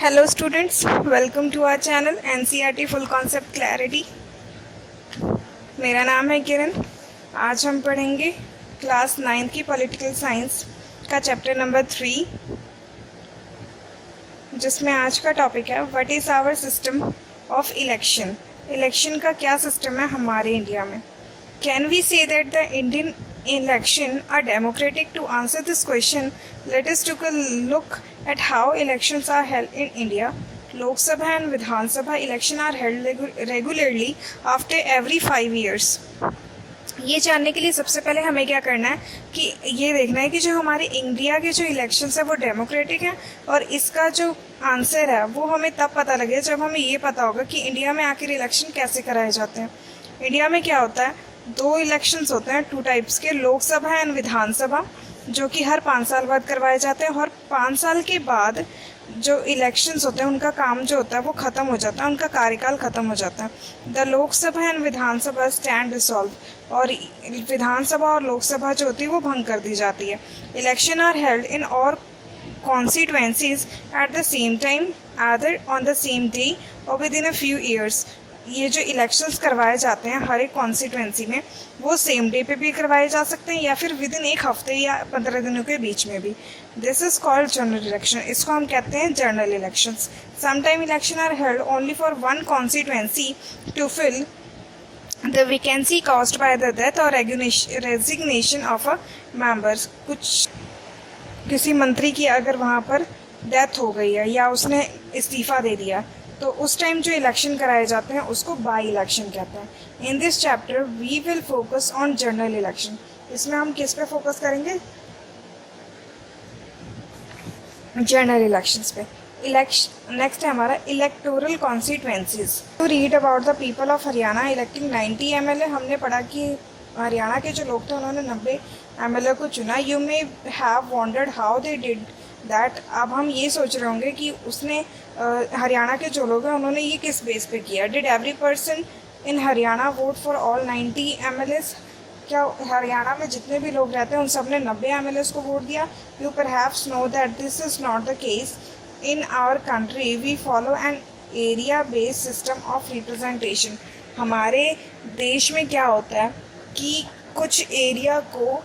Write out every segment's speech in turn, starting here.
Hello students, welcome to our channel NCERT Full Concept Clarity। मेरा नाम है किरण। आज हम पढ़ेंगे क्लास 9 की पॉलिटिकल साइंस का चैप्टर नंबर 3, जिसमें आज का टॉपिक है what is our system of election. Election का क्या सिस्टम है हमारे इंडिया में। Can we say that the Indian election are democratic? To answer this question, let us take a look at how elections are held in India. Lok Sabha and Vidhan Sabha election are held regularly after every 5 years. ये जानने के लिए सबसे पहले हमें क्या करना है कि ये देखना है कि जो हमारे इंडिया के जो इलेक्शंस है वो डेमोक्रेटिक है, और इसका जो आंसर है वो हमें तब पता लगे जब हमें ये पता होगा कि इंडिया में आखिर इलेक्शन कैसे कराए जाते हैं। इंडिया में क्या होता है, 2 इलेक्शंस होते हैं, 2 टाइप्स के, लोकसभा एंड विधानसभा, जो कि हर 5 साल बाद करवाए जाते हैं। और 5 साल के बाद जो इलेक्शंस होते हैं उनका काम जो होता है वो ख़त्म हो जाता है, उनका कार्यकाल ख़त्म हो जाता है। The Lok Sabha and Vidhan Sabha stand dissolve, और विधानसभा और लोकसभा जो होती है वो भंग कर दी जाती है। इलेक्शन आर हेल्ड इन और constituencies at the same time, आदर ऑन द सेम डे और with in a few years. ये जो इलेक्शंस करवाए जाते हैं हर एक कॉन्स्टिट्यूएंसी में, वो सेम डे पे भी करवाए जा सकते हैं या फिर विद इन 1 हफ्ते या 15 दिनों के बीच में भी। This is called general election. इसको हम कहते हैं general elections. Sometime election are held only for one constituency to fill the vacancy caused by the death और रेजिग्नेशन ऑफ अ मेंबर्स। कुछ किसी मंत्री की अगर वहाँ पर डेथ हो गई है या उसने इस्तीफ़ा दे दिया, तो उस टाइम जो इलेक्शन कराए जाते हैं उसको बाई इलेक्शन कहते हैं। In this chapter we will focus on general election. इसमें हम किस पे फोकस करेंगे? जनरल इलेक्शंस पे। नेक्स्ट है हमारा electoral constituencies. To read about the people of Haryana electing 90 MLA। हमने पढ़ा कि हरियाणा के जो लोग थे उन्होंने 90 MLA को चुना। You may have wandered how they did that. अब हम ये सोच रहे होंगे कि उसने हरियाणा के जो लोग हैं उन्होंने ये किस बेस पे किया। Did every person in Haryana vote for all 90 MLAs? क्या हरियाणा में जितने भी लोग रहते हैं उन सब ने 90 MLAs को वोट दिया? You perhaps know that this is not the case. In our country we follow an area based system of representation. हमारे देश में क्या होता है कि कुछ एरिया को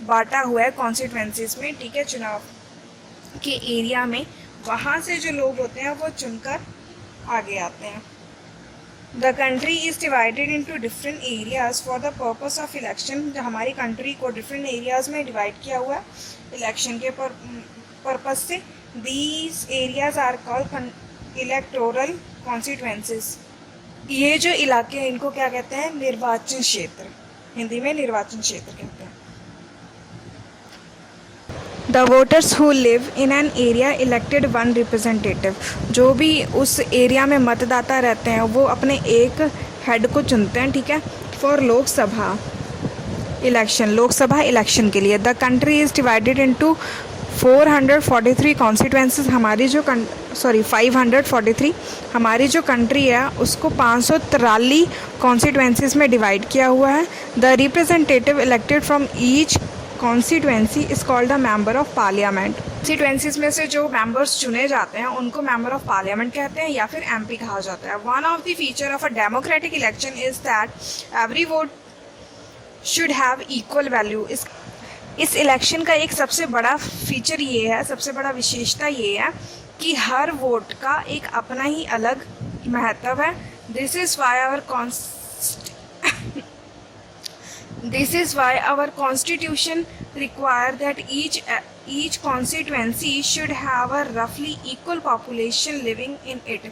बांटा हुआ है कॉन्स्टिट्यूएंसीज में, ठीक है, चुनाव के एरिया में, वहाँ से जो लोग होते हैं वो चुनकर आगे आते हैं। The country is divided into different areas for the purpose of election. हमारी कंट्री को डिफरेंट एरियाज में डिवाइड किया हुआ है इलेक्शन के पर्पज से। These areas are called electoral constituencies. ये जो इलाके हैं इनको क्या कहते हैं? निर्वाचन क्षेत्र। हिंदी में निर्वाचन क्षेत्र कहते हैं। The voters who live in an area elected one representative। जो भी उस एरिया में मतदाता रहते हैं वो अपने एक हेड को चुनते हैं, ठीक है। फॉर लोकसभा इलेक्शन के लिए the country is divided into 443 constituencies. हमारी जो 543 हमारी जो कंट्री है उसको 543 कॉन्स्टिट्यूएंसीज में डिवाइड किया हुआ है। The representative elected from each constituency is called the member of parliament. Constituencies में से जो मेंबर्स चुने जाते हैं उनको मेंबर ऑफ पार्लियामेंट कहते हैं या फिर MP कहा जाता है। One of the feature of a democratic election is that every vote should have equal value. इस इलेक्शन का एक सबसे बड़ा फीचर ये है, सबसे बड़ा विशेषता ये है कि हर वोट का एक अपना ही अलग महत्व है। This is why our constitution require that each constituency should have a roughly equal population living in it।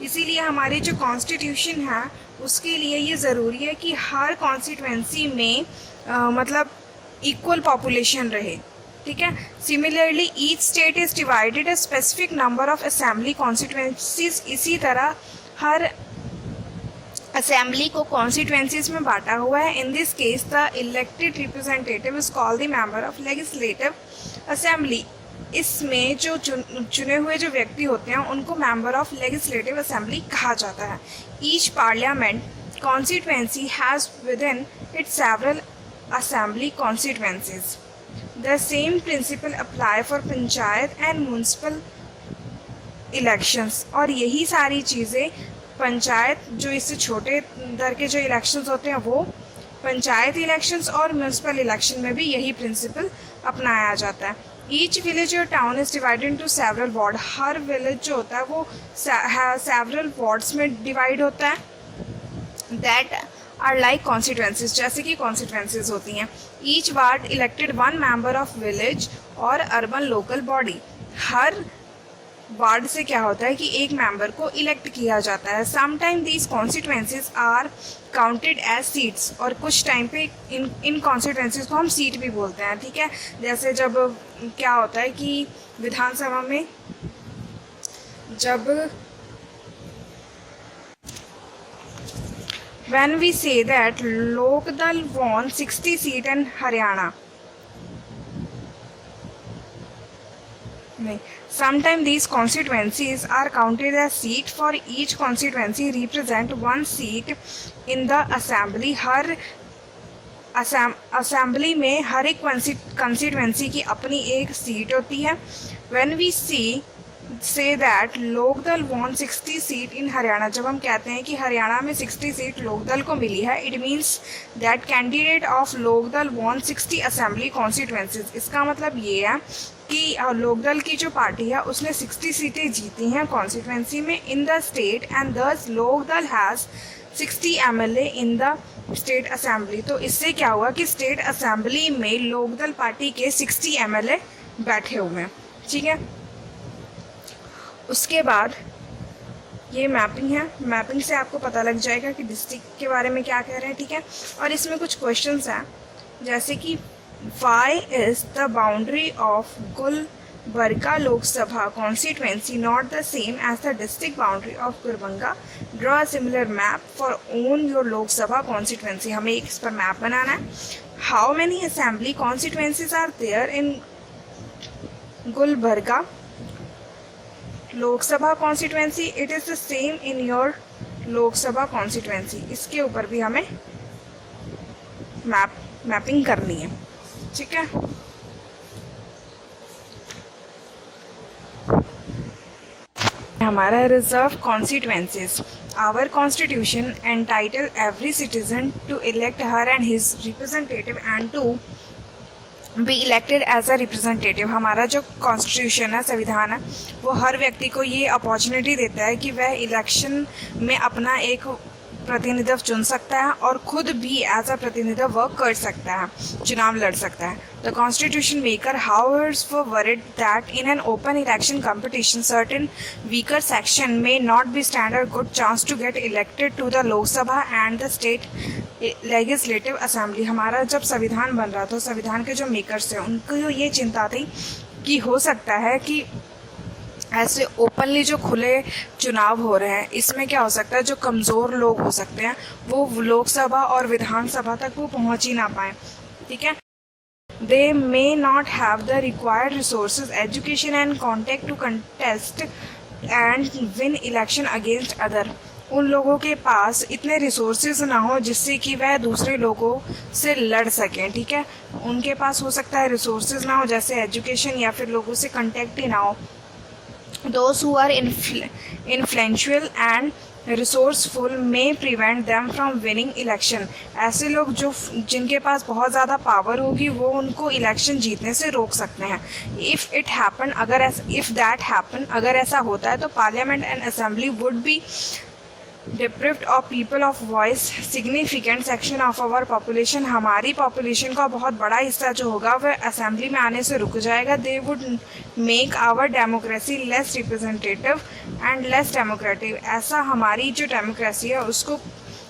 इसीलिए हमारी जो कॉन्स्टिट्यूशन है उसके लिए ये ज़रूरी है कि हर कॉन्स्टिट्यूएंसी में मतलब इक्वल पॉपुलेशन रहे, ठीक है। Similarly each state is divided a specific number of assembly constituencies. इसी तरह हर असेंबली को कॉन्स्टिट्यूएंसीज में बांटा हुआ है। In this case the elected representative is called the member of legislative assembly. इसमें जो चुने हुए जो व्यक्ति होते हैं उनको मेंबर ऑफ लेजिस्लेटिव असेंबली कहा जाता है। Each parliament constituency has with in it several assembly constituencies. The same principle apply for panchayat and municipal elections, और यही सारी चीज़ें पंचायत जो इससे छोटे दर के जो इलेक्शंस होते हैं वो पंचायत इलेक्शंस और म्यूनसिपल इलेक्शन में भी यही प्रिंसिपल अपनाया जाता है। ईच विलेज और town is divided into several ward, her village जो होता है वो सेवरल वार्ड्स में डिवाइड होता है, दैट आर लाइक कॉन्स्टिट्यूएंसीज, जैसे कि कॉन्स्टिट्यूएंसीज होती हैं। Each ward elected one member of village और अर्बन लोकल बॉडी, हर वार्ड से क्या होता है कि एक मेंबर को इलेक्ट किया जाता है। Sometime these constituencies are counted as seats, और कुछ टाइम पे इन कॉन्स्टिट्यूएंसीज को हम सीट भी बोलते हैं, ठीक है। जैसे जब क्या होता है कि विधानसभा में जब when we say that Lokdal won 60 seat in Haryana, sometimes these constituencies are counted as seat, for each constituency represent one seat in the assembly, her assembly में हर एक कंस्टिट्यूएंसी की अपनी एक सीट होती है। when we say that Lokdal won 60 seat in Haryana, जब हम कहते हैं कि हरियाणा में 60 सीट लोकदल को मिली है, it means that candidate of Lokdal won 60 assembly constituencies. इसका मतलब ये है कि लोकदल की जो पार्टी है उसने 60 सीटें जीती हैं कॉन्स्टिट्यूएंसी में इन the state, and thus Lokdal has 60 MLA in the state assembly. तो इससे क्या हुआ कि स्टेट असेंबली में लोकदल पार्टी के 60 MLA बैठे हुए हैं, ठीक है। उसके बाद ये मैपिंग है, मैपिंग से आपको पता लग जाएगा कि डिस्ट्रिक्ट के बारे में क्या कह रहे हैं, ठीक है। और इसमें कुछ क्वेश्चंस हैं, जैसे कि why is the boundary of Gulbarga Lok Sabha constituency not the same as the district boundary of Gulbarga, draw a similar map for own your Lok Sabha constituency. हमें एक इस पर मैप बनाना है। How many assembly constituencies are there in Gulbarga Lok Sabha constituency, it is the same in your Lok Sabha constituency. इसके ऊपर भी हमें मैपिंग करनी है, ठीक है। हमारा reserve constituencies, our constitution entitle every citizen to elect her and his representative and to be elected as a representative. हमारा जो कॉन्स्टिट्यूशन है, संविधान है, वो हर व्यक्ति को ये अपॉर्चुनिटी देता है कि वह इलेक्शन में अपना एक प्रतिनिधित्व चुन सकता है और खुद भी एज अ प्रतिनिधित्व वर्क कर सकता है, चुनाव लड़ सकता है। The constitution maker however were worried that in an open election competition certain weaker section may not be stand a good chance to get elected to the Lok Sabha and the state legislative assembly. हमारा जब संविधान बन रहा था, संविधान के जो makers थे उनको ये चिंता थी कि हो सकता है कि ऐसे ओपनली जो खुले चुनाव हो रहे हैं, इसमें क्या हो सकता है, जो कमज़ोर लोग हो सकते हैं वो लोकसभा और विधानसभा तक वो पहुंच ही ना पाए, ठीक है। They may not have the required resources, education and contact to contest and win election against other. उन लोगों के पास इतने रिसोर्सेज ना हो जिससे कि वह दूसरे लोगों से लड़ सकें, ठीक है। उनके पास हो सकता है रिसोर्सेज ना हो, जैसे एजुकेशन, या फिर लोगों से कंटेक्ट ही ना हो। Those who are influential and resourceful may prevent them from winning election. ऐसे लोग जो जिनके पास बहुत ज़्यादा पावर होगी वो उनको इलेक्शन जीतने से रोक सकते हैं। If that happen, अगर ऐसा होता है तो parliament and assembly would be deprived of people of voice. Significant section of our population, हमारी पॉपुलेशन का बहुत बड़ा हिस्सा जो होगा वह असेंबली में आने से रुक जाएगा। They would make our democracy less representative and less democratic. ऐसा हमारी जो डेमोक्रेसी है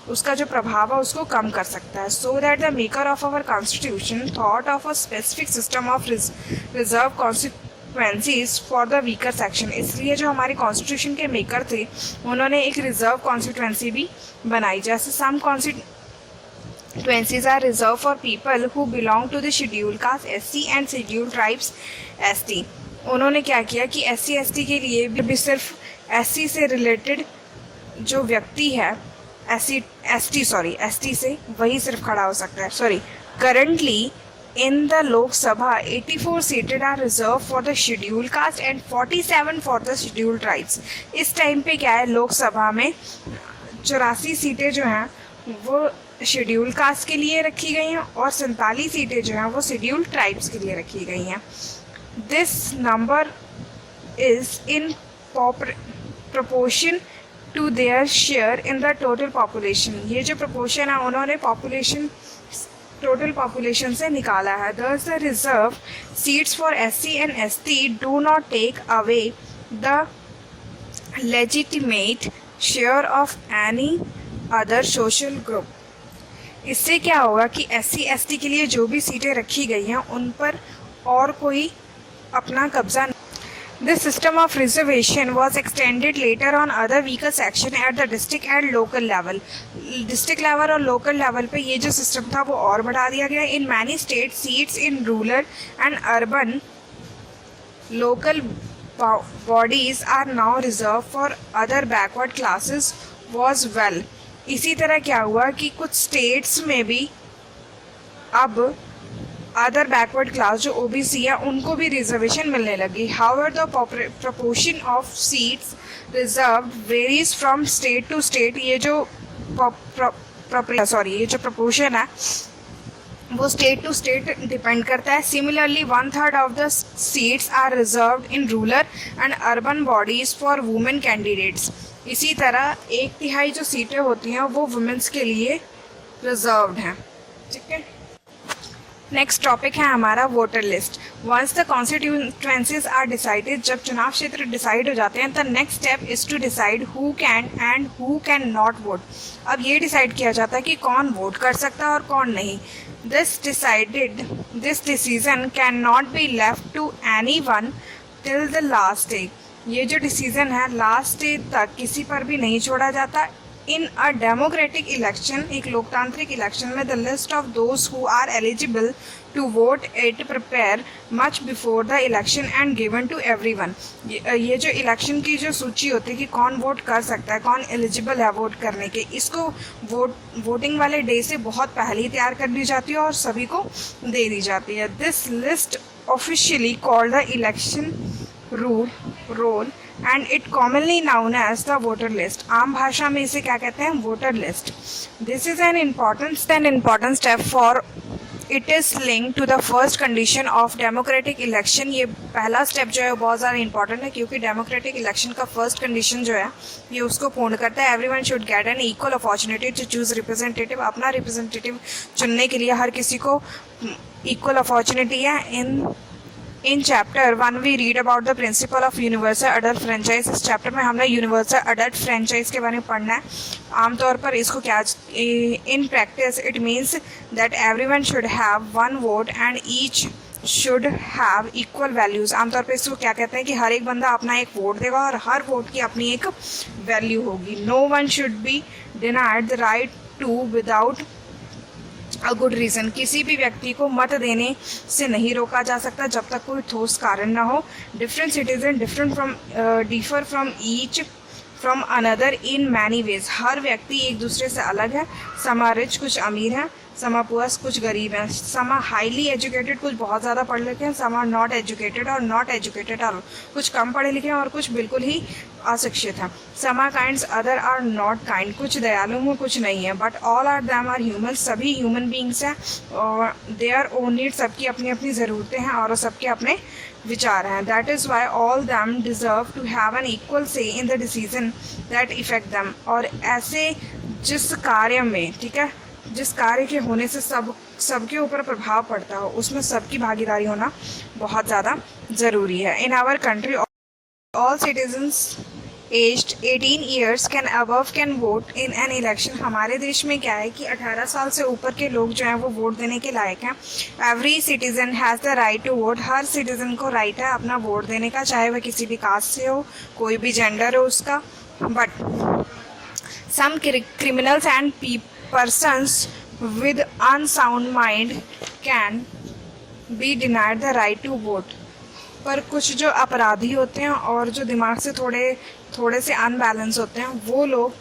उसका जो प्रभाव है उसको कम कर सकता है। So that the maker of our constitution thought of a specific system of reserve constituencies for the weaker section. इसलिए जो हमारे कॉन्स्टिट्यूशन के मेकर थे उन्होंने एक रिजर्व कॉन्स्टिट्यूएंसी भी बनाई। जैसे some constituencies are reserve for people who belong to the schedule caste SC and schedule tribes ST। उन्होंने क्या किया कि SC ST के लिए भी सिर्फ SC से रिलेटेड जो व्यक्ति है, ST से वही सिर्फ खड़ा हो सकता है। Currently in the Lok Sabha, 84 seated are reserved for the scheduled caste and 47 for the scheduled tribes. इस टाइम पे क्या है, लोक सभा में 84 सीटें जो हैं वो शेड्यूल कास्ट के लिए रखी गई हैं और 47 सीटें जो हैं वो शेड्यूल ट्राइब्स के लिए रखी गई हैं. This number is in proportion to their share in the total population. ये जो proportion है उन्होंने population टोटल पॉपुलेशन से निकाला है. Thus the reserve seats for SC and ST do not take away the legitimate share of any other social group. इससे क्या होगा कि SC ST के लिए जो भी सीटें रखी गई हैं उन पर और कोई अपना कब्जा. This system of reservation was extended later on other weaker section at the district and local level. District level और local level पे ये जो system था वो और बढ़ा दिया गया. In many states, seats in rural and urban local bodies are now reserved for other backward classes was well. इसी तरह क्या हुआ कि कुछ states में भी अब अदर बैकवर्ड क्लास जो ओबीसी है उनको भी रिजर्वेशन मिलने लगी. However the proportion of seats reserved varies from state to state. ये जो ये जो प्रोपोर्शन है वो स्टेट टू स्टेट डिपेंड करता है. Similarly 1/3 of the seats are reserved in rural and urban bodies for women candidates. इसी तरह 1/3 जो सीटें होती हैं वो वुमेन्स के लिए रिजर्व्ड हैं. ठीक है. नेक्स्ट टॉपिक है हमारा voter list. Once the constituencies are decided, जब चुनाव क्षेत्र डिसाइड हो जाते हैं, the next step is to decide who can and who can not vote. अब ये डिसाइड किया जाता है कि कौन वोट कर सकता है और कौन नहीं. This decision can not be left to any one till the last day. ये जो डिसीजन है लास्ट डे तक किसी पर भी नहीं छोड़ा जाता. In a democratic election, एक लोकतांत्रिक इलेक्शन में, the list of those who are eligible to vote it prepare much before the election and given to everyone. ये जो इलेक्शन की जो सूची होती है कि कौन वोट कर सकता है, कौन एलिजिबल है वोट करने के, इसको वोटिंग वाले डे से बहुत पहले ही तैयार कर ली जाती है और सभी को दे दी जाती है. This list officially called the election roll and it commonly known as the voter list. आम भाषा में इसे क्या कहते हैं, voter list. This is an important step for it is linked to the first condition of democratic election. ये पहला step जो है बहुत ज़्यादा इंपॉर्टेंट है क्योंकि डेमोक्रेटिक इलेक्शन का फर्स्ट कंडीशन जो है ये उसको पूर्ण करता है. Everyone should get an equal opportunity to choose representative. अपना रिप्रेजेंटेटिव चुनने के लिए हर किसी को इक्वल अपॉर्चुनिटी है. In chapter 1 we read about the principle of universal adult franchise. इस चैप्टर में हमने यूनिवर्सल अडल्ट फ्रेंचाइज के बारे में पढ़ना है. आमतौर पर इसको क्या, in practice it means that everyone should have one vote and each should have equal values. आमतौर पर इसको क्या कहते हैं कि हर एक बंदा अपना एक वोट देगा और हर वोट की अपनी एक वैल्यू होगी. No one should be denied the right to without a good reason. किसी भी व्यक्ति को मत देने से नहीं रोका जा सकता जब तक कोई ठोस कारण ना हो. Different citizen differ from each from another in many ways. हर व्यक्ति एक दूसरे से अलग है. समा रिच, कुछ अमीर हैं. समा पुअर, कुछ गरीब हैं. समा हाईली एजुकेटेड, कुछ बहुत ज़्यादा पढ़ लिखे हैं. समा नॉट एजुकेटेड और नॉट एजुकेटेड आर, कुछ कम पढ़े लिखे हैं और कुछ बिल्कुल ही अशिक्षित हैं. Some kinds other are not kind, कुछ दयालु हैं कुछ नहीं है. But all are them are human, सभी ह्यूमन बींग्स हैं और दे आर ओन नीड, सबकी अपनी अपनी ज़रूरतें हैं और सबके अपने विचार हैं. That is why all them deserve to have an equal say in the decision that affect them. और ऐसे जिस कार्य में, ठीक है, जिस कार्य के होने से सबके ऊपर प्रभाव पड़ता हो उसमें सबकी भागीदारी होना बहुत ज़्यादा ज़रूरी है. In our country all citizens aged 18 years can above can vote in an election. हमारे देश में क्या है कि 18 साल से ऊपर के लोग जो हैं वो वोट देने के लायक हैं. Every citizen has the right to vote. हर सिटीज़न को राइट है अपना वोट देने का, चाहे वह किसी भी कास्ट से हो, कोई भी जेंडर हो उसका. But some criminals and persons with unsound mind can be denied the right to vote. पर कुछ जो अपराधी होते हैं और जो दिमाग से थोड़े से अनबैलेंस होते हैं वो लोग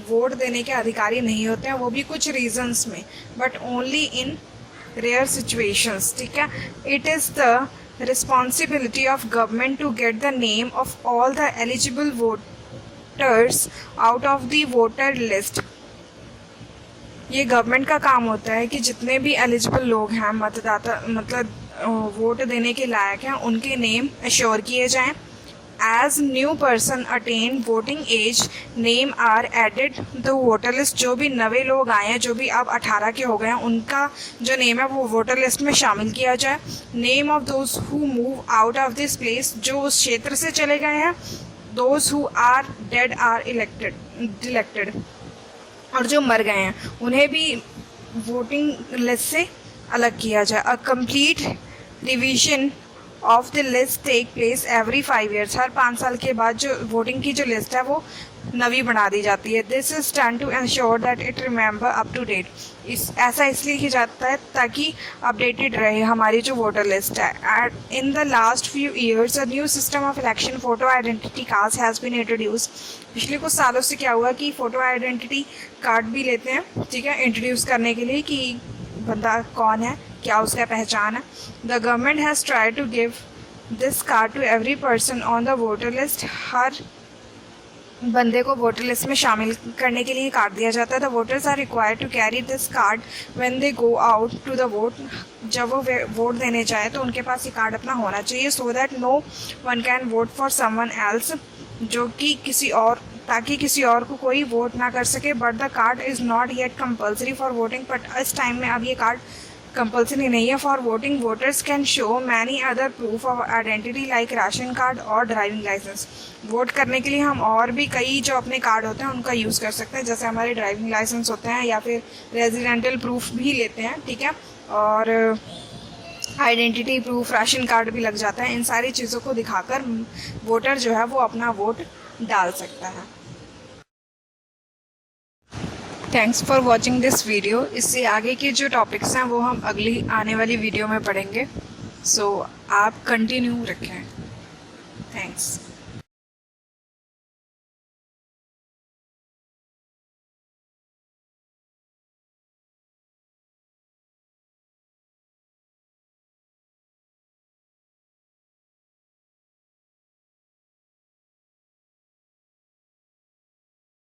वोट देने के अधिकारी नहीं होते हैं, वो भी कुछ रीजंस में. But only in rare situations, ठीक है. It is the responsibility of government to get the name of all the eligible voters out of the voter list. ये गवर्नमेंट का काम होता है कि जितने भी एलिजिबल लोग हैं, मतदाता मतलब वोट देने के लायक हैं, उनके नेम एश्योर किए जाएं. As new person attain voting age, name are added the voter list. जो भी नवे लोग आए हैं, जो भी अब 18 के हो गए हैं, उनका जो नेम है वो वोटर लिस्ट में शामिल किया जाए. Name of those who move out of this place, जो उस क्षेत्र से चले गए हैं. Those who are dead or deleted, और जो मर गए हैं उन्हें भी वोटिंग लिस्ट से अलग किया जाए. A complete revision of the list take place every 5 years. हर 5 साल के बाद जो वोटिंग की जो लिस्ट है वो नवी बना दी जाती है. This is done to ensure that it remember up to date. ऐसा इसलिए किया जाता है ताकि अपडेटेड रहे हमारी जो वोटर लिस्ट है. In the last few years a new system of election photo identity card has been introduce. पिछले कुछ सालों से क्या हुआ कि फ़ोटो आइडेंटिटी कार्ड भी लेते हैं, ठीक है, इंट्रोड्यूस करने के लिए कि बंदा कौन है, क्या उसका पहचान है. The government has try to give this card to every person on the voter list. हर बंदे को वोटर लिस्ट में शामिल करने के लिए कार्ड दिया जाता है. The voters are required to carry this card when they go out to the vote. जब वो वोट देने जाए तो उनके पास ये कार्ड अपना होना चाहिए, so that no one can vote for someone else, जो कि ताकि किसी और को कोई वोट ना कर सके. But the card is not yet compulsory for voting. But इस टाइम में अब ये कार्ड कंपल्सरी नहीं है for voting. Voters can show many other proof of identity like ration card और ड्राइविंग लाइसेंस. वोट करने के लिए हम और भी कई जो अपने कार्ड होते हैं उनका यूज़ कर सकते हैं, जैसे हमारे ड्राइविंग लाइसेंस होते हैं या फिर रेजिडेंटल प्रूफ भी लेते हैं, ठीक है, और आइडेंटिटी प्रूफ, राशन कार्ड भी लग जाता है. इन सारी चीज़ों को दिखाकर वोटर जो है वो अपना वोट डाल सकता है. Thanks for watching this video. इससे आगे के जो टॉपिक्स हैं वो हम अगली आने वाली वीडियो में पढ़ेंगे. सो आप कंटिन्यू रखें. थैंक्स.